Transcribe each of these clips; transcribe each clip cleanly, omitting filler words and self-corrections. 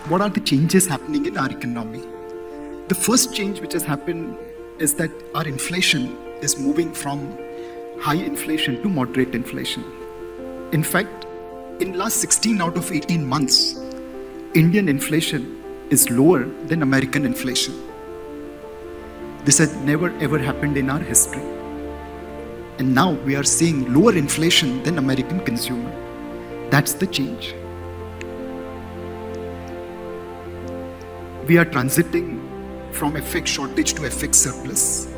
what are the changes happening in our economy? The first change which has happened is that our inflation is moving from high inflation to moderate inflation. In fact, in last 16 out of 18 months, Indian inflation is lower than American inflation. This had never ever happened in our history. And now we are seeing lower inflation than American consumer. That's the change. We are transiting from FX shortage to FX surplus.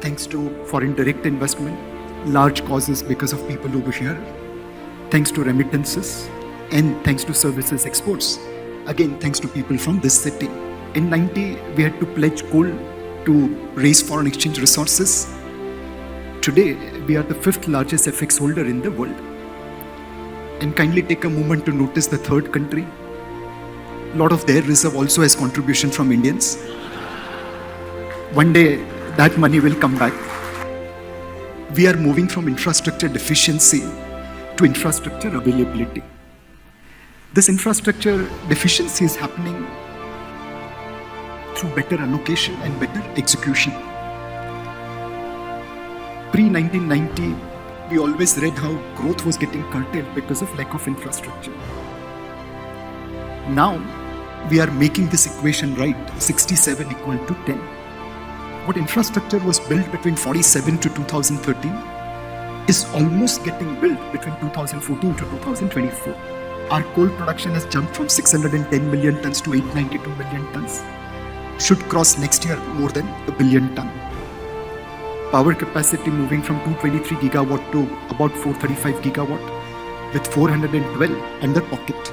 Thanks to foreign direct investment, large causes because of people over here, thanks to remittances, and thanks to services exports. Again, thanks to people from this city. In 90, we had to pledge coal to raise foreign exchange resources. Today, we are the 5th largest FX holder in the world. And kindly take a moment to notice the third country. A lot of their reserve also has contribution from Indians. One day, that money will come back. We are moving from infrastructure deficiency to infrastructure availability. This infrastructure deficiency is happening through better allocation and better execution. Pre-1990, we always read how growth was getting curtailed because of lack of infrastructure. Now, we are making this equation right, 67 equal to 10. What infrastructure was built between 47 to 2013 is almost getting built between 2014 to 2024. Our coal production has jumped from 610 million tons to 892 million tons. Should cross next year more than a billion ton. Power capacity moving from 223 gigawatt to about 435 gigawatt with 412 under pocket.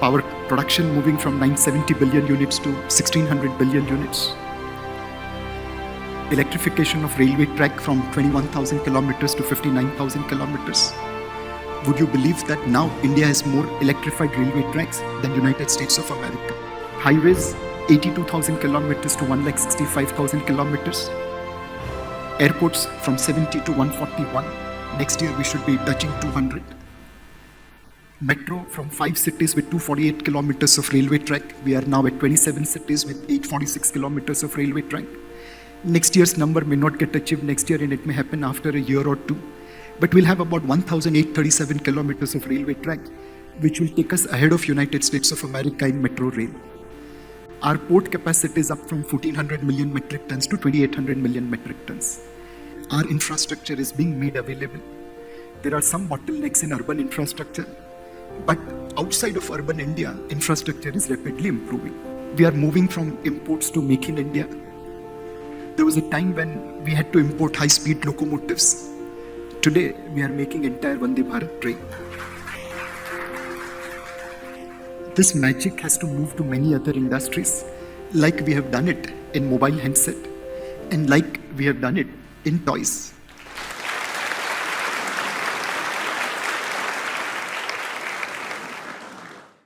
Power production moving from 970 billion units to 1600 billion units. Electrification of railway track from 21,000 kilometers to 59,000 kilometers. Would you believe that now India has more electrified railway tracks than United States of America? Highways 82,000 kilometers to 165,000 kilometers. Airports from 70 to 141. Next year we should be touching 200. Metro from 5 cities with 248 kilometers of railway track. We are now at 27 cities with 846 kilometers of railway track. Next year's number may not get achieved next year and it may happen after a year or two. But we'll have about 1,837 kilometers of railway track, which will take us ahead of United States of America in metro rail. Our port capacity is up from 1,400 million metric tons to 2,800 million metric tons. Our infrastructure is being made available. There are some bottlenecks in urban infrastructure, but outside of urban India, infrastructure is rapidly improving. We are moving from imports to make in India. There was a time when we had to import high-speed locomotives. Today, we are making entire Vande Bharat train. This magic has to move to many other industries, like we have done it in mobile handset, and like we have done it in toys.